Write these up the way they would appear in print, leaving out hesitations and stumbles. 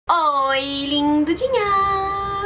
Oi, lindudinha!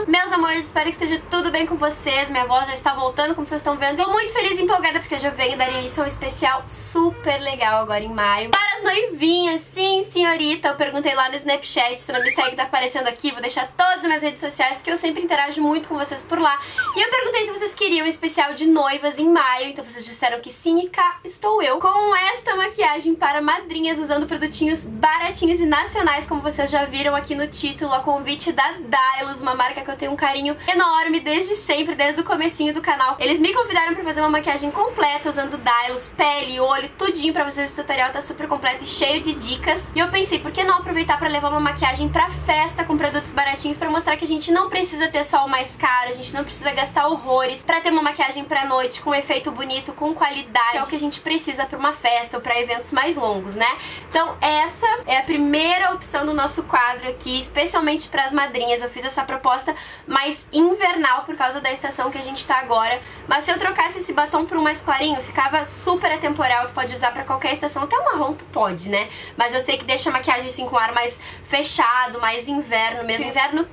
Meus amores, espero que esteja tudo bem com vocês. Minha voz já está voltando, como vocês estão vendo. Tô muito feliz e empolgada porque eu já venho dar início a um especial super legal agora em maio para as noivinhas. Sim, senhorita, eu perguntei lá no Snapchat. Se não me segue, tá aparecendo aqui. Vou deixar todas as minhas redes sociais porque eu sempre interajo muito com vocês por lá. E eu perguntei se vocês queriam um especial de noivas em maio. Então vocês disseram que sim, e cá estou eu com esta maquiagem para madrinhas, usando produtinhos baratinhos e nacionais, como vocês já viram aqui no título, a convite da Dylos, uma marca que eu tenho um carinho enorme desde sempre, desde o comecinho do canal. Eles me convidaram pra fazer uma maquiagem completa usando Dylos, pele, olho, tudinho pra vocês. Esse tutorial tá super completo e cheio de dicas. E eu pensei, por que não aproveitar pra levar uma maquiagem pra festa com produtos baratinhos, pra mostrar que a gente não precisa ter só o mais caro, a gente não precisa gastar horrores pra ter uma maquiagem pra noite, com efeito bonito, com qualidade, que é o que a gente precisa pra uma festa ou pra eventos mais longos, né? Então essa é a primeira opção do nosso quadro aqui, especialmente para as madrinhas. Eu fiz essa proposta mais invernal por causa da estação que a gente tá agora, mas se eu trocasse esse batom por um mais clarinho, ficava super atemporal. Tu pode usar pra qualquer estação, até o marrom tu pode, né? Mas eu sei que deixa a maquiagem assim com ar mais fechado, mais inverno mesmo. O inverno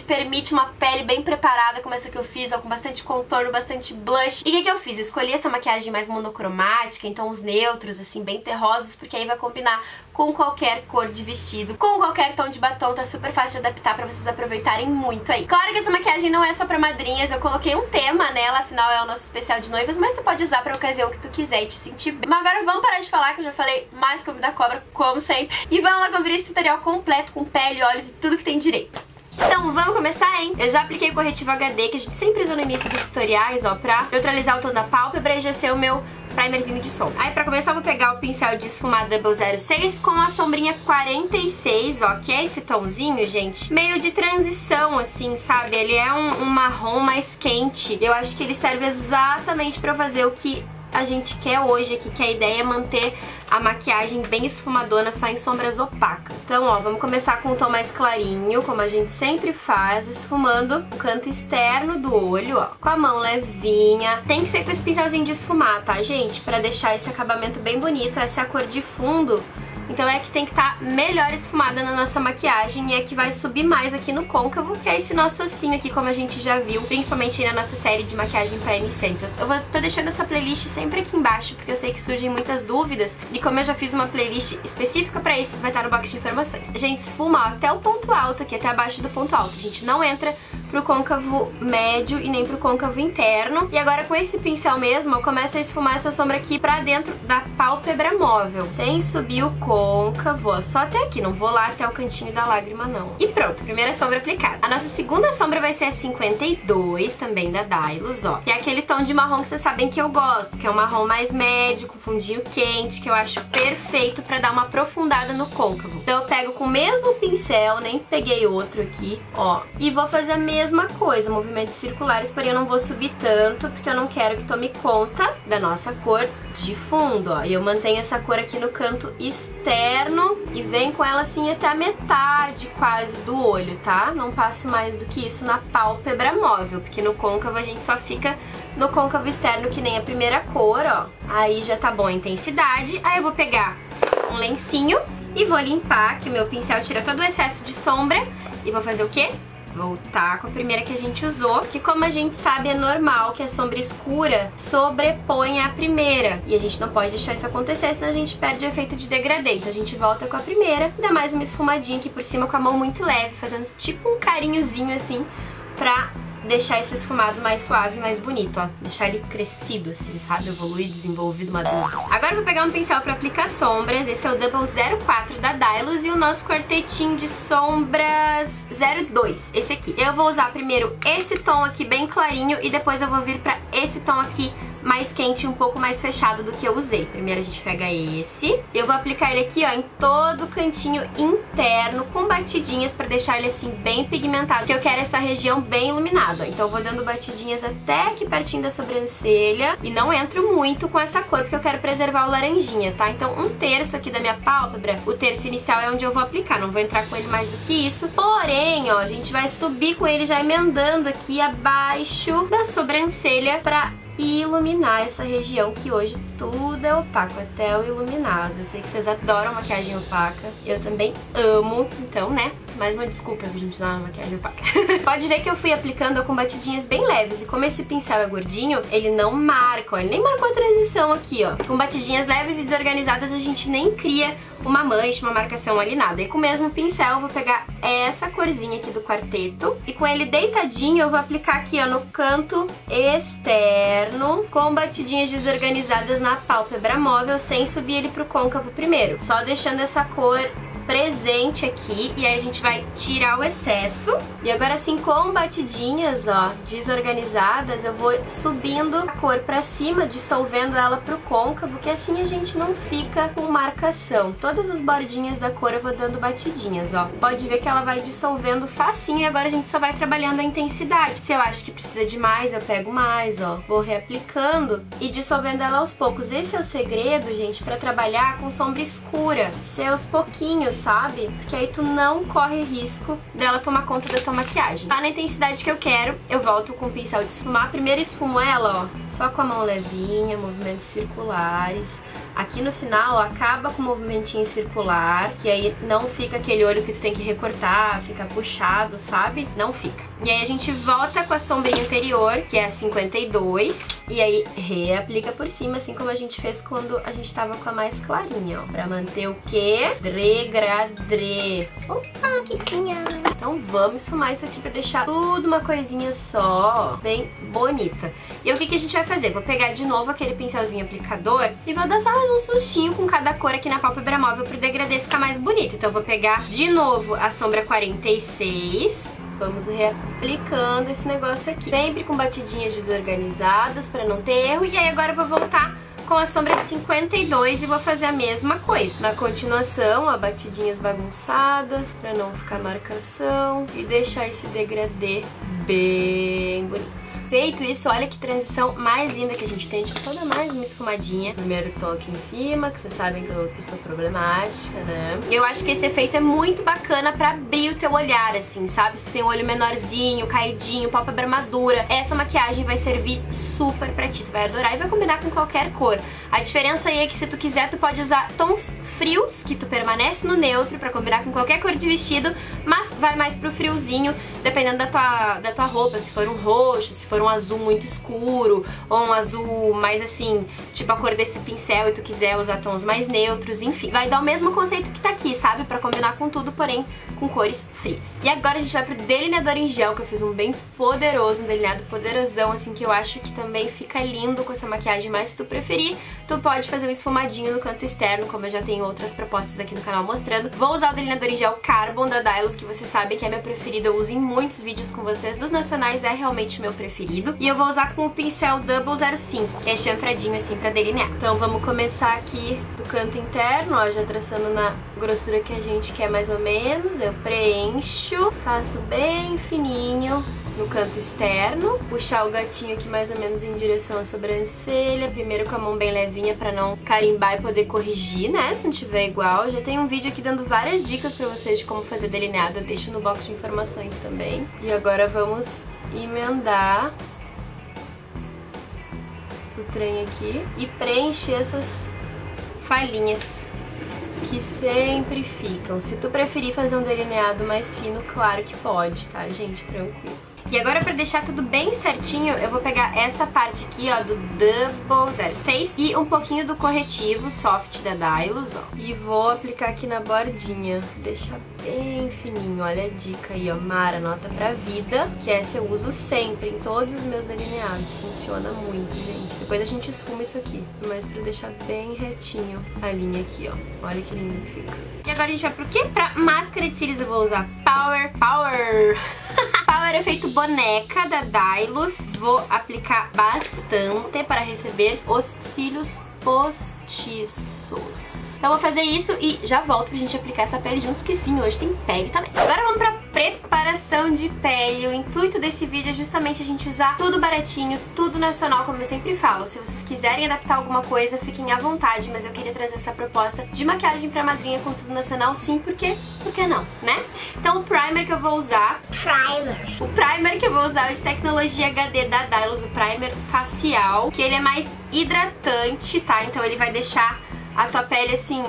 permite uma pele bem preparada, como essa que eu fiz, ó, com bastante contorno, bastante blush. E o que eu fiz? Eu escolhi essa maquiagem mais monocromática, então os neutros, assim, bem terrosos, porque aí vai combinar com qualquer cor de vestido, com qualquer tom de batom, tá super fácil de adaptar pra vocês aproveitarem muito aí. Claro que essa maquiagem não é só pra madrinhas, eu coloquei um tema nela, afinal é o nosso especial de noivas, mas tu pode usar pra ocasião que tu quiser e te sentir bem. Mas agora vamos parar de falar, que eu já falei mais como da cobra, como sempre, e vamos lá conferir esse tutorial completo com pele, olhos e tudo que tem direito. Então vamos começar, hein? Eu já apliquei o corretivo HD, que a gente sempre usa no início dos tutoriais, ó, pra neutralizar o tom da pálpebra e já ser o meu primerzinho de sombra. Aí pra começar eu vou pegar o pincel de esfumar Double 06 com a sombrinha 46, ó, que é esse tomzinho, gente, meio de transição, assim, sabe? Ele é um marrom mais quente. Eu acho que ele serve exatamente pra fazer o que a gente quer hoje aqui, que a ideia é manter a maquiagem bem esfumadona, só em sombras opacas. Então, ó, vamos começar com um tom mais clarinho, como a gente sempre faz, esfumando o canto externo do olho, ó, com a mão levinha. Tem que ser com esse pincelzinho de esfumar, tá, gente? Pra deixar esse acabamento bem bonito. Essa é a cor de fundo, então é que tem que estar melhor esfumada na nossa maquiagem, e é que vai subir mais aqui no côncavo, que é esse nosso ossinho aqui, como a gente já viu, principalmente na nossa série de maquiagem pra iniciantes. Tô deixando essa playlist sempre aqui embaixo, porque eu sei que surgem muitas dúvidas, e como eu já fiz uma playlist específica pra isso, vai estar no box de informações. A gente esfuma, ó, até o ponto alto aqui, até abaixo do ponto alto. A gente não entra pro côncavo médio e nem pro côncavo interno. E agora com esse pincel mesmo, eu começo a esfumar essa sombra aqui pra dentro da pálpebra móvel, sem subir o côncavo, ó, só até aqui, não vou lá até o cantinho da lágrima não. E pronto, primeira sombra aplicada. A nossa segunda sombra vai ser a 52, também da Dylos, ó, que é aquele tom de marrom que vocês sabem que eu gosto, que é um marrom mais médio, com fundinho quente, que eu acho perfeito pra dar uma aprofundada no côncavo. Então eu pego com o mesmo pincel, nem peguei outro aqui, ó, e vou fazer a mesma coisa, movimentos circulares, porém eu não vou subir tanto, porque eu não quero que tome conta da nossa cor de fundo, ó. E eu mantenho essa cor aqui no canto externo e venho com ela assim até a metade quase do olho, tá? Não passo mais do que isso na pálpebra móvel, porque no côncavo a gente só fica no côncavo externo, que nem a primeira cor, ó. Aí já tá bom a intensidade. Aí eu vou pegar um lencinho e vou limpar, que o meu pincel tira todo o excesso de sombra, e vou fazer o quê? Voltar com a primeira que a gente usou, que como a gente sabe é normal que a sombra escura sobreponha a primeira, e a gente não pode deixar isso acontecer, senão a gente perde o efeito de degradê. Então a gente volta com a primeira, dá mais uma esfumadinha aqui por cima com a mão muito leve, fazendo tipo um carinhozinho assim, pra deixar esse esfumado mais suave, mais bonito, ó. Deixar ele crescido, assim, sabe? Evoluído, desenvolvido, maduro. Agora eu vou pegar um pincel pra aplicar sombras. Esse é o Double 04 da Dylos e o nosso quartetinho de sombras 02, esse aqui. Eu vou usar primeiro esse tom aqui bem clarinho e depois eu vou vir pra esse tom aqui mais quente, um pouco mais fechado do que eu usei. Primeiro a gente pega esse, eu vou aplicar ele aqui, ó, em todo o cantinho interno, com batidinhas pra deixar ele assim bem pigmentado, porque eu quero essa região bem iluminada. Então eu vou dando batidinhas até aqui pertinho da sobrancelha, e não entro muito com essa cor, porque eu quero preservar o laranjinha, tá? Então um terço aqui da minha pálpebra, o terço inicial é onde eu vou aplicar, não vou entrar com ele mais do que isso. Porém, ó, a gente vai subir com ele já emendando aqui abaixo da sobrancelha pra e iluminar essa região que hoje tudo é opaco, até o iluminado. Eu sei que vocês adoram maquiagem opaca, eu também amo, então, né, mais uma desculpa pra gente usar uma maquiagem opaca. Pode ver que eu fui aplicando com batidinhas bem leves. E como esse pincel é gordinho, ele não marca, ó. Ele nem marcou a transição aqui, ó. Com batidinhas leves e desorganizadas, a gente nem cria uma mancha, uma marcação ali, nada. E com o mesmo pincel eu vou pegar essa corzinha aqui do quarteto e com ele deitadinho eu vou aplicar aqui, ó, no canto externo, com batidinhas desorganizadas na pálpebra móvel, sem subir ele pro côncavo primeiro. Só deixando essa cor presente aqui, e aí a gente vai tirar o excesso. E agora assim, com batidinhas, ó, desorganizadas, eu vou subindo a cor pra cima, dissolvendo ela pro côncavo, que assim a gente não fica com marcação. Todas as bordinhas da cor eu vou dando batidinhas, ó. Pode ver que ela vai dissolvendo facinho, e agora a gente só vai trabalhando a intensidade. Se eu acho que precisa de mais, eu pego mais, ó. Vou reaplicando e dissolvendo ela aos poucos. Esse é o segredo, gente, pra trabalhar com sombra escura. Ser aos pouquinhos, sabe? Porque aí tu não corre risco dela tomar conta da tua maquiagem. Tá na intensidade que eu quero, eu volto com o pincel de esfumar. Primeiro esfumo ela, ó, só com a mão levinha, movimentos circulares. Aqui no final, ó, acaba com o movimentinho circular, que aí não fica aquele olho que tu tem que recortar, fica puxado, sabe? Não fica. E aí a gente volta com a sombrinha anterior, que é a 52, e aí reaplica por cima, assim como a gente fez quando a gente tava com a mais clarinha, ó. Pra manter o quê? Degradê. Opa, que tinha! Então vamos esfumar isso aqui pra deixar tudo uma coisinha só, ó, bem bonita. E o que a gente vai fazer? Vou pegar de novo aquele pincelzinho aplicador e vou dar só mais um sustinho com cada cor aqui na pálpebra móvel pro degradê ficar mais bonito. Então eu vou pegar de novo a sombra 46... Vamos reaplicando esse negócio aqui. Sempre com batidinhas desorganizadas pra não ter erro. E aí agora eu vou voltar com a sombra 52 e vou fazer a mesma coisa. Na continuação, ó, batidinhas bagunçadas pra não ficar marcação. E deixar esse degradê bem bonito. Feito isso, olha que transição mais linda que a gente tem. Deixa eu só dar mais uma esfumadinha. Primeiro toque em cima, que vocês sabem que eu sou problemática, né? Eu acho que esse efeito é muito bacana pra abrir o teu olhar, assim, sabe? Se tu tem um olho menorzinho, caidinho, pálpebra madura, essa maquiagem vai servir super pra ti. Tu vai adorar e vai combinar com qualquer cor. A diferença aí é que se tu quiser, tu pode usar tons frios, que tu permanece no neutro pra combinar com qualquer cor de vestido, mas vai mais pro friozinho, dependendo da tua roupa, se for um roxo, se for um azul muito escuro, ou um azul mais assim, tipo a cor desse pincel e tu quiser usar tons mais neutros, enfim. Vai dar o mesmo conceito que tá aqui, sabe? Pra combinar com tudo, porém com cores frias. E agora a gente vai pro delineador em gel, que eu fiz um bem poderoso, um delineado poderosão, assim, que eu acho que também fica lindo com essa maquiagem, mas se tu preferir, tu pode fazer um esfumadinho no canto externo, como eu já tenho outras propostas aqui no canal mostrando. Vou usar o delineador em gel Carbon da Dylos, que vocês sabem que é meu preferido, eu uso em muitos vídeos com vocês, dos nacionais é realmente o meu preferido. E eu vou usar com o pincel Double 05, que é chanfradinho assim pra delinear. Então vamos começar aqui do canto interno, ó, já traçando na grossura que a gente quer mais ou menos. Eu preencho, faço bem fininho no canto externo, puxar o gatinho aqui mais ou menos em direção à sobrancelha, primeiro com a mão bem levinha pra não carimbar e poder corrigir, né, se não tiver igual. Já tem um vídeo aqui dando várias dicas pra vocês de como fazer delineado, eu deixo no box de informações também. E agora vamos emendar o trem aqui e preencher essas falhinhas que sempre ficam. Se tu preferir fazer um delineado mais fino, claro que pode, tá, gente? Tranquilo. E agora, pra deixar tudo bem certinho, eu vou pegar essa parte aqui, ó, do Double 06 e um pouquinho do corretivo Soft da Dylos, ó. E vou aplicar aqui na bordinha, deixar bem fininho. Olha a dica aí, ó, Mara, nota pra vida, que essa eu uso sempre em todos os meus delineados. Funciona muito, gente. Depois a gente esfuma isso aqui, mas pra deixar bem retinho a linha aqui, ó. Olha que lindo que fica. E agora a gente vai pro quê? Pra máscara de cílios eu vou usar Power Power Efeito Boneca da Dylos. Vou aplicar bastante para receber os cílios postiços. Então eu vou fazer isso e já volto pra gente aplicar essa pele juntos, porque sim, hoje tem pele também. Agora vamos pra preparação de pele. O intuito desse vídeo é justamente a gente usar tudo baratinho, tudo nacional, como eu sempre falo. Se vocês quiserem adaptar alguma coisa, fiquem à vontade, mas eu queria trazer essa proposta de maquiagem pra madrinha com tudo nacional, sim, porque por que não, né? Então o primer que eu vou usar... O primer que eu vou usar é de tecnologia HD da Dylos, o primer facial, que ele é mais hidratante, tá? Então ele vai deixar a tua pele, assim,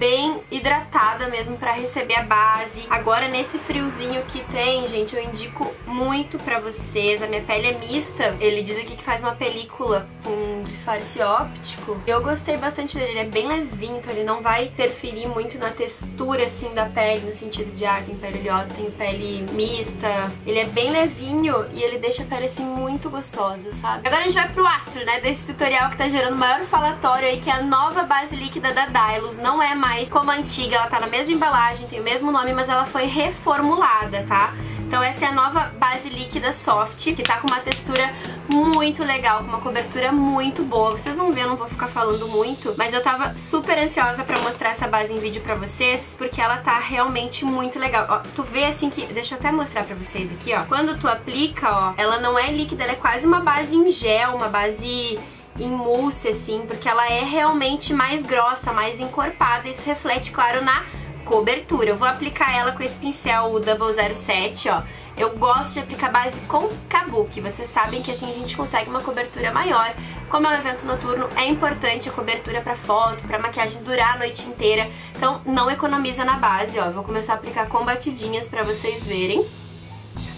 bem hidratada mesmo pra receber a base. Agora nesse friozinho que tem, gente, eu indico muito pra vocês. A minha pele é mista, ele diz aqui que faz uma película com disfarce óptico. Eu gostei bastante dele, ele é bem levinho, então ele não vai interferir muito na textura assim da pele, no sentido de, tem pele oleosa, tem pele mista. Ele é bem levinho e ele deixa a pele assim muito gostosa, sabe? Agora a gente vai pro astro, né, desse tutorial que tá gerando o maior falatório aí, que é a nova base líquida da Dylos. Não é mais como a antiga, ela tá na mesma embalagem, tem o mesmo nome, mas ela foi reformulada, tá? Então essa é a nova base líquida soft, que tá com uma textura muito legal, com uma cobertura muito boa. Vocês vão ver, eu não vou ficar falando muito, mas eu tava super ansiosa pra mostrar essa base em vídeo pra vocês, porque ela tá realmente muito legal. Ó, tu vê assim que... Deixa eu até mostrar pra vocês aqui, ó. Quando tu aplica, ó, ela não é líquida, ela é quase uma base em gel, uma base em mousse, assim, porque ela é realmente mais grossa, mais encorpada. Isso reflete, claro, na cobertura. Eu vou aplicar ela com esse pincel, o 007, ó. Eu gosto de aplicar base com kabuki. Vocês sabem que assim a gente consegue uma cobertura maior. Como é um evento noturno, é importante a cobertura pra foto, pra maquiagem durar a noite inteira. Então não economiza na base, ó. Eu vou começar a aplicar com batidinhas pra vocês verem.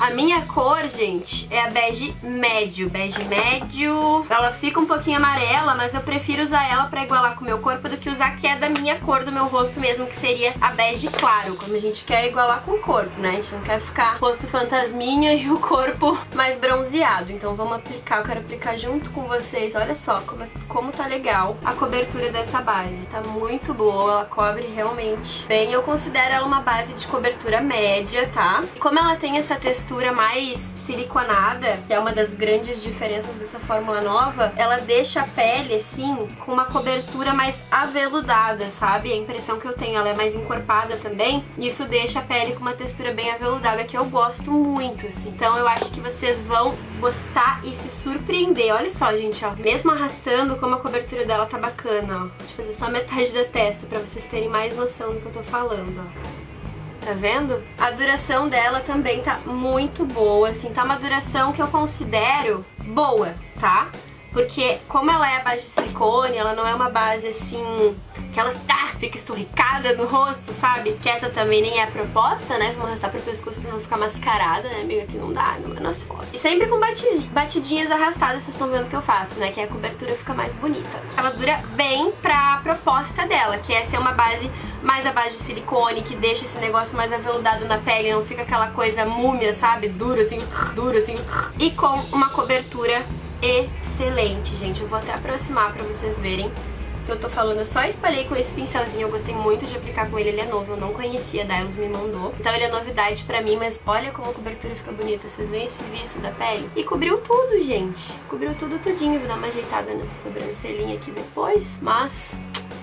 A minha cor, gente, é a bege médio. Bege médio. Ela fica um pouquinho amarela, mas eu prefiro usar ela pra igualar com o meu corpo do que usar a que é da minha cor, do meu rosto mesmo, que seria a bege claro. Como a gente quer igualar com o corpo, né? A gente não quer ficar rosto fantasminha e o corpo mais bronzeado. Então vamos aplicar, eu quero aplicar junto com vocês. Olha só como tá legal a cobertura dessa base. Tá muito boa, ela cobre realmente bem. Eu considero ela uma base de cobertura média, tá? E como ela tem essa textura mais siliconada, que é uma das grandes diferenças dessa fórmula nova, ela deixa a pele assim com uma cobertura mais aveludada, sabe? A impressão que eu tenho, ela é mais encorpada também, e isso deixa a pele com uma textura bem aveludada, que eu gosto muito, assim. Então eu acho que vocês vão gostar e se surpreender. Olha só, gente, ó, mesmo arrastando, como a cobertura dela tá bacana, ó. Deixa eu fazer só metade da testa pra vocês terem mais noção do que eu tô falando, ó. Tá vendo? A duração dela também tá muito boa, assim, tá uma duração que eu considero boa, tá? Porque como ela é a base de silicone, ela não é uma base assim, que ela fica esturricada no rosto, sabe? Que essa também nem é a proposta, né? Vamos arrastar pro pescoço pra não ficar mascarada, né, amiga? Que não dá, não é nas fotos. E sempre com batidinhas arrastadas, vocês estão vendo que eu faço, né? Que a cobertura fica mais bonita. Ela dura bem pra proposta dela, que é ser uma base mais a base de silicone, que deixa esse negócio mais aveludado na pele, não fica aquela coisa múmia, sabe? Dura assim. E com uma cobertura excelente, gente. Eu vou até aproximar pra vocês verem que eu tô falando. Eu só espalhei com esse pincelzinho, eu gostei muito de aplicar com ele, ele é novo, eu não conhecia, a Dylos me mandou. Então ele é novidade pra mim, mas olha como a cobertura fica bonita, vocês veem esse viço da pele? E cobriu tudo, gente, cobriu tudo tudinho. Vou dar uma ajeitada nessa sobrancelhinha aqui depois, mas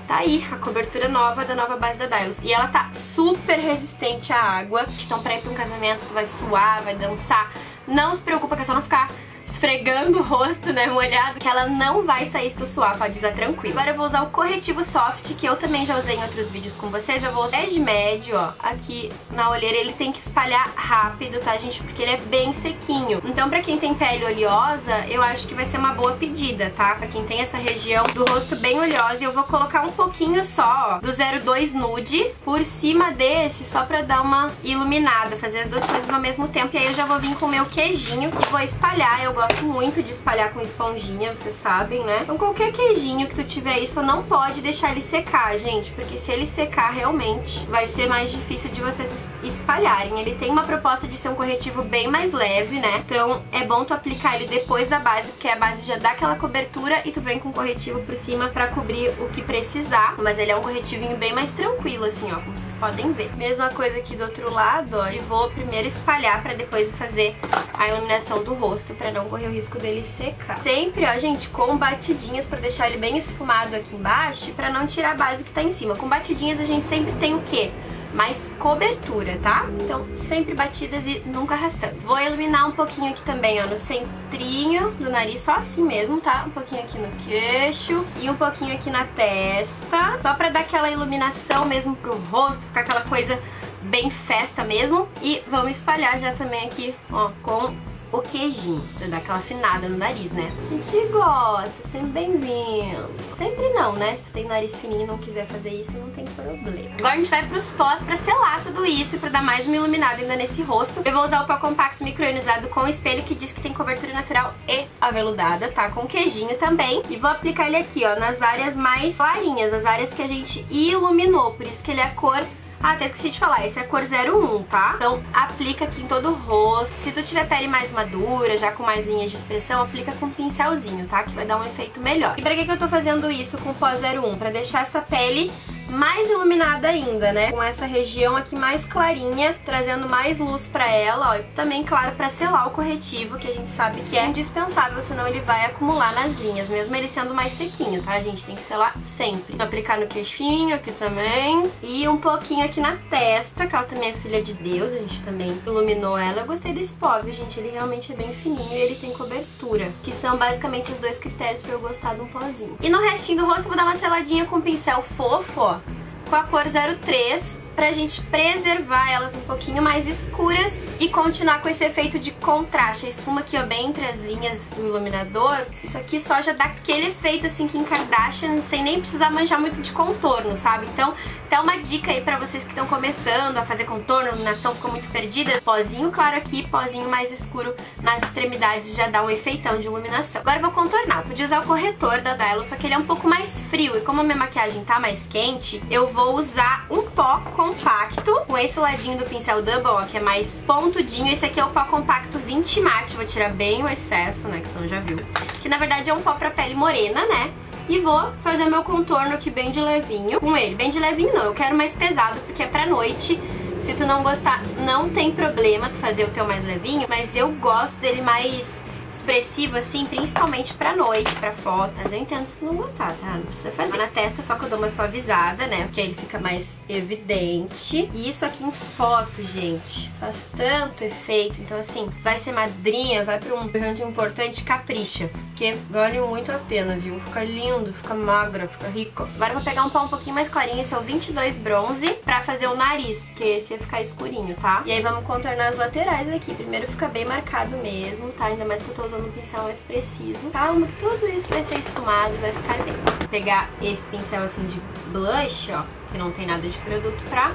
tá aí, a cobertura nova da nova base da Dylos. E ela tá super resistente à água, então pra ir pra um casamento, tu vai suar, vai dançar, não se preocupa que é só não ficar esfregando o rosto, né, molhado, que ela não vai sair se tu suar, pode usar tranquilo. Agora eu vou usar o corretivo soft, que eu também já usei em outros vídeos com vocês. Eu vou usar de médio, ó, aqui na olheira. Ele tem que espalhar rápido, tá, gente, porque ele é bem sequinho. Então pra quem tem pele oleosa, eu acho que vai ser uma boa pedida, tá? Pra quem tem essa região do rosto bem oleosa. E eu vou colocar um pouquinho só, ó, do 02 Nude por cima desse, só pra dar uma iluminada, fazer as duas coisas ao mesmo tempo. E aí eu já vou vir com o meu queijinho e vou espalhar. Eu gosto muito de espalhar com esponjinha, vocês sabem, né? Então qualquer queijinho que tu tiver aí, só não pode deixar ele secar, gente, porque se ele secar realmente vai ser mais difícil de vocês espalharem. Ele tem uma proposta de ser um corretivo bem mais leve, né? Então é bom tu aplicar ele depois da base, porque a base já dá aquela cobertura e tu vem com o corretivo por cima pra cobrir o que precisar. Mas ele é um corretivinho bem mais tranquilo, assim, ó, como vocês podem ver. Mesma coisa aqui do outro lado, ó, e vou primeiro espalhar pra depois fazer a iluminação do rosto, pra não correr o risco dele secar. Sempre, ó, gente, com batidinhas pra deixar ele bem esfumado aqui embaixo e pra não tirar a base que tá em cima. Com batidinhas a gente sempre tem o quê? Mais cobertura, tá? Então sempre batidas e nunca arrastando. Vou iluminar um pouquinho aqui também, ó, no centrinho do nariz, só assim mesmo, tá? Um pouquinho aqui no queixo e um pouquinho aqui na testa, só pra dar aquela iluminação mesmo pro rosto, ficar aquela coisa bem festa mesmo. E vamos espalhar já também aqui, ó, com o queijinho, pra dar aquela afinada no nariz, né? A gente gosta, sempre bem-vindo. Sempre não, né? Se tu tem nariz fininho e não quiser fazer isso, não tem problema. Agora a gente vai pros pós pra selar tudo isso e pra dar mais uma iluminada ainda nesse rosto. Eu vou usar o pó compacto microionizado com espelho, que diz que tem cobertura natural e aveludada, tá? Com queijinho também. E vou aplicar ele aqui, ó, nas áreas mais clarinhas, as áreas que a gente iluminou. Por isso que ele é a cor... Ah, até esqueci de falar, esse é a cor 01, tá? Então aplica aqui em todo o rosto. Se tu tiver pele mais madura, já com mais linhas de expressão, aplica com um pincelzinho, tá? Que vai dar um efeito melhor. E pra que eu tô fazendo isso com o pó 01? Pra deixar essa pele mais iluminada ainda, né? Com essa região aqui mais clarinha, trazendo mais luz pra ela, ó. E também, claro, pra selar o corretivo, que a gente sabe que é indispensável, senão ele vai acumular nas linhas, mesmo ele sendo mais sequinho, tá? A gente tem que selar sempre. Vou aplicar no queixinho aqui também. E um pouquinho aqui na testa, que ela também é filha de Deus, a gente também iluminou ela. Eu gostei desse pó, viu, gente? Ele realmente é bem fininho e ele tem cobertura, que são basicamente os dois critérios pra eu gostar de um pozinho. E no restinho do rosto eu vou dar uma seladinha com um pincel fofo, ó, com a cor 03, pra gente preservar elas um pouquinho mais escuras e continuar com esse efeito de contraste. A esfuma aqui, ó, bem entre as linhas do iluminador. Isso aqui só já dá aquele efeito assim Kim Kardashian, sem nem precisar manjar muito de contorno, sabe? Então, até uma dica aí pra vocês que estão começando a fazer contorno, a iluminação ficou muito perdida. Pozinho claro aqui, pozinho mais escuro nas extremidades, já dá um efeitão de iluminação. Agora eu vou contornar. Podia usar o corretor da Dylos, só que ele é um pouco mais frio. E como a minha maquiagem tá mais quente, eu vou usar um pó compacto com esse ladinho do pincel Double, ó, que é mais pontudinho. Esse aqui é o pó compacto 20 Matte. Vou tirar bem o excesso, né, que você já viu. Que na verdade é um pó pra pele morena, né? E vou fazer meu contorno aqui bem de levinho com ele. Bem de levinho não, eu quero mais pesado porque é pra noite. Se tu não gostar, não tem problema tu fazer o teu mais levinho, mas eu gosto dele mais expressivo assim, principalmente pra noite, pra fotos. Eu entendo se tu não gostar, tá? Não precisa fazer. Na testa só que eu dou uma suavizada, né? Porque aí ele fica mais evidente. E isso aqui em foto, gente, faz tanto efeito. Então assim, vai ser madrinha, vai pra um evento importante, capricha. Porque vale muito a pena, viu? Fica lindo, fica magra, fica rica. Agora eu vou pegar um pó um pouquinho mais clarinho, esse é o 22 bronze, pra fazer o nariz, porque esse ia ficar escurinho, tá? E aí vamos contornar as laterais aqui. Primeiro fica bem marcado mesmo, tá? Ainda mais que eu tô usando um pincel mais preciso. Calma que tudo isso vai ser esfumado e vai ficar bem. Vou pegar esse pincel assim de blush, ó, que não tem nada de produto, pra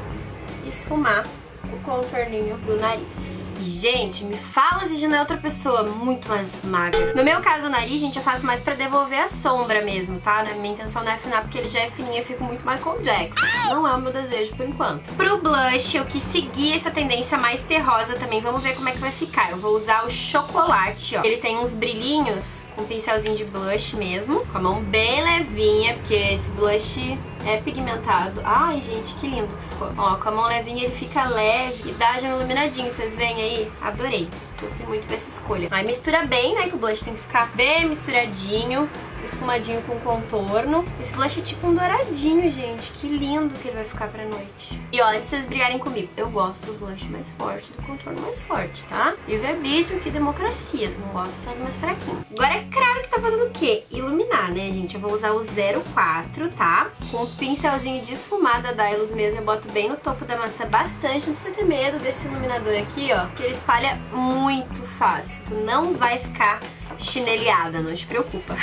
esfumar o contorninho do nariz. Gente, me fala se já não é outra pessoa muito mais magra. No meu caso, o nariz, gente, eu faço mais pra devolver a sombra mesmo, tá? Minha intenção não é afinar porque ele já é fininho, eu fico muito Michael Jackson. Não é o meu desejo por enquanto. Pro blush, eu quis seguir essa tendência mais terrosa também. Vamos ver como é que vai ficar. Eu vou usar o chocolate, ó. Ele tem uns brilhinhos com um pincelzinho de blush mesmo, com a mão bem levinha, porque esse blush é pigmentado. Ai, gente, que lindo ficou. Ó, com a mão levinha ele fica leve e dá já um iluminadinho. Vocês veem aí? Adorei. Gostei muito dessa escolha. Aí mistura bem, né, que o blush tem que ficar bem misturadinho, esfumadinho com contorno. Esse blush é tipo um douradinho, gente. Que lindo que ele vai ficar pra noite. E ó, antes de vocês brigarem comigo, eu gosto do blush mais forte, do contorno mais forte, tá? Livre-arbítrio, que democracia. Tu não gosta, faz mais fraquinho. Agora é claro que tá faltando o quê? Iluminar, né, gente? Eu vou usar o 04, tá? Com um pincelzinho de esfumar da Dylos mesmo. Eu boto bem no topo da maçã bastante. Não precisa ter medo desse iluminador aqui, ó, que ele espalha muito fácil. Tu não vai ficar chineleada, não te preocupa.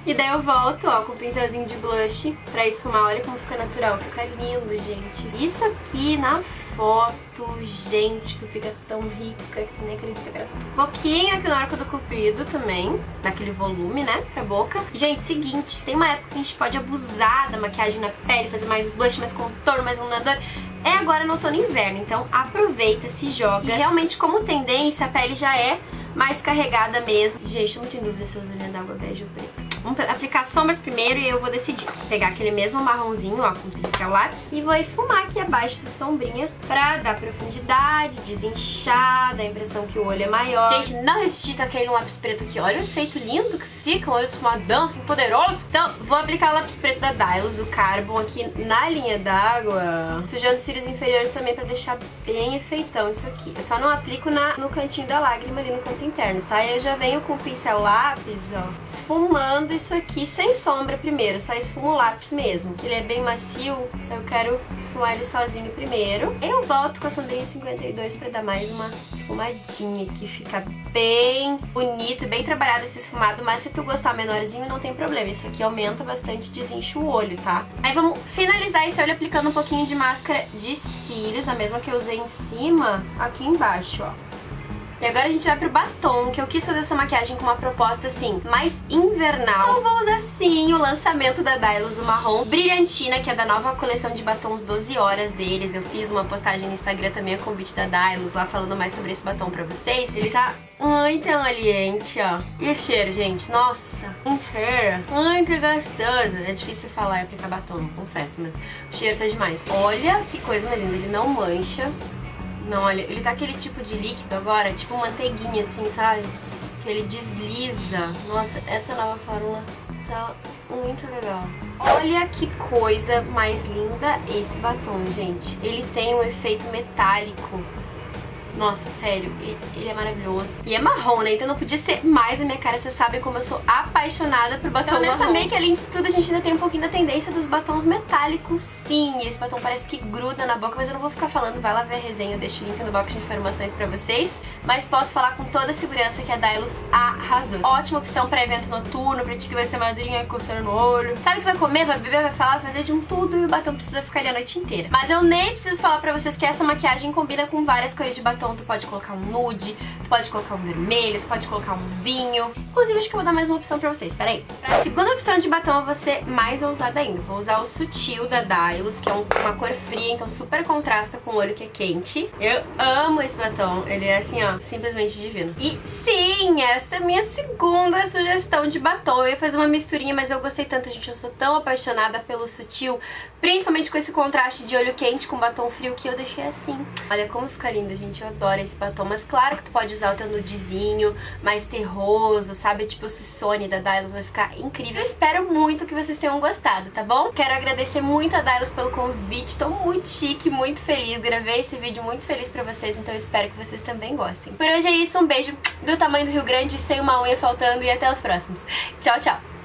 E daí eu volto, ó, com o pincelzinho de blush pra esfumar. Olha como fica natural, fica lindo, gente. Isso aqui na foto, gente, tu fica tão rica que tu nem acredita que era tudo. Pouquinho aqui no arco do cupido também, daquele volume, né, pra boca. Gente, seguinte, tem uma época que a gente pode abusar da maquiagem na pele, fazer mais blush, mais contorno, mais iluminador. É agora no outono e inverno, então aproveita, se joga. E realmente, como tendência, a pele já é mais carregada mesmo. Gente, tô muito em dúvida se eu uso linha d'água bege ou preta. Vamos aplicar sombras primeiro e eu vou decidir. Pegar aquele mesmo marronzinho, ó, com pincel lápis, e vou esfumar aqui abaixo dessa sombrinha pra dar profundidade, desinchar, dar a impressão que o olho é maior. Gente, não resisti a aquele lápis preto aqui. Olha o efeito lindo que fica, um olho esfumadão, assim, poderoso. Então, vou aplicar o lápis preto da Dylos, o Carbon, aqui na linha d'água, sujando os cílios inferiores também pra deixar bem efeitão isso aqui. Eu só não aplico no cantinho da lágrima, ali no canto interno, tá? E eu já venho com o pincel lápis, ó, esfumando usando isso aqui sem sombra primeiro, só esfumo o lápis mesmo. Ele é bem macio, eu quero esfumar ele sozinho primeiro. Eu volto com a sombrinha 52 pra dar mais uma esfumadinha aqui. Fica bem bonito e bem trabalhado esse esfumado, mas se tu gostar menorzinho não tem problema. Isso aqui aumenta bastante, desincha o olho, tá? Aí vamos finalizar esse olho aplicando um pouquinho de máscara de cílios, a mesma que eu usei em cima, aqui embaixo, ó. E agora a gente vai pro batom, que eu quis fazer essa maquiagem com uma proposta, assim, mais invernal. Então eu vou usar, sim, o lançamento da Dylos, o marrom Brilhantina, que é da nova coleção de batons 12 horas deles. Eu fiz uma postagem no Instagram também, a convite da Dylos, lá falando mais sobre esse batom pra vocês. Ele tá muito amaliente, ó. E o cheiro, gente? Nossa, um cheiro muito gostoso. É difícil falar e aplicar batom, confesso, mas o cheiro tá demais. Olha que coisa mais linda, ele não mancha. Não, olha, ele tá aquele tipo de líquido agora, tipo manteiguinha assim, sabe? Que ele desliza. Nossa, essa nova fórmula tá muito legal. Olha que coisa mais linda esse batom, gente. Ele tem um efeito metálico. Nossa, sério, ele é maravilhoso. E é marrom, né? Então não podia ser mais a minha cara. Vocês sabem como eu sou apaixonada por batom marrom. Então nessa make, além de tudo, a gente ainda tem um pouquinho da tendência dos batons metálicos. Sim, esse batom parece que gruda na boca, mas eu não vou ficar falando. Vai lá ver a resenha, eu deixo o link no box de informações pra vocês. Mas posso falar com toda a segurança que a Dylos arrasou. Ótima opção pra evento noturno, pra ti que vai ser madrinha coçando no olho. Sabe que vai comer, vai beber, vai falar, vai fazer de um tudo e o batom precisa ficar ali a noite inteira. Mas eu nem preciso falar pra vocês que essa maquiagem combina com várias cores de batom. Tu pode colocar um nude, tu pode colocar um vermelho, tu pode colocar um vinho. Inclusive, acho que eu vou dar mais uma opção pra vocês, peraí. Pra segunda opção de batom, eu vou ser mais ousada ainda. Vou usar o Sutil da Dylos, que é uma cor fria, então super contrasta com o olho que é quente. Eu amo esse batom, ele é assim, ó, simplesmente divino. E sim, essa é a minha segunda sugestão de batom. Eu ia fazer uma misturinha, mas eu gostei tanto, gente, eu sou tão apaixonada pelo Sutil, principalmente com esse contraste de olho quente com batom frio, que eu deixei assim. Olha como fica lindo, gente, eu adoro esse batom. Mas claro que tu pode usar o teu nudezinho mais terroso, sabe? Tipo o Sissone da Dylos, vai ficar incrível. Eu espero muito que vocês tenham gostado, tá bom? Quero agradecer muito a Dylos pelo convite, tô muito chique, muito feliz. Gravei esse vídeo muito feliz pra vocês, então eu espero que vocês também gostem. Por hoje é isso, um beijo do tamanho do Rio Grande, sem uma unha faltando, e até os próximos. Tchau, tchau!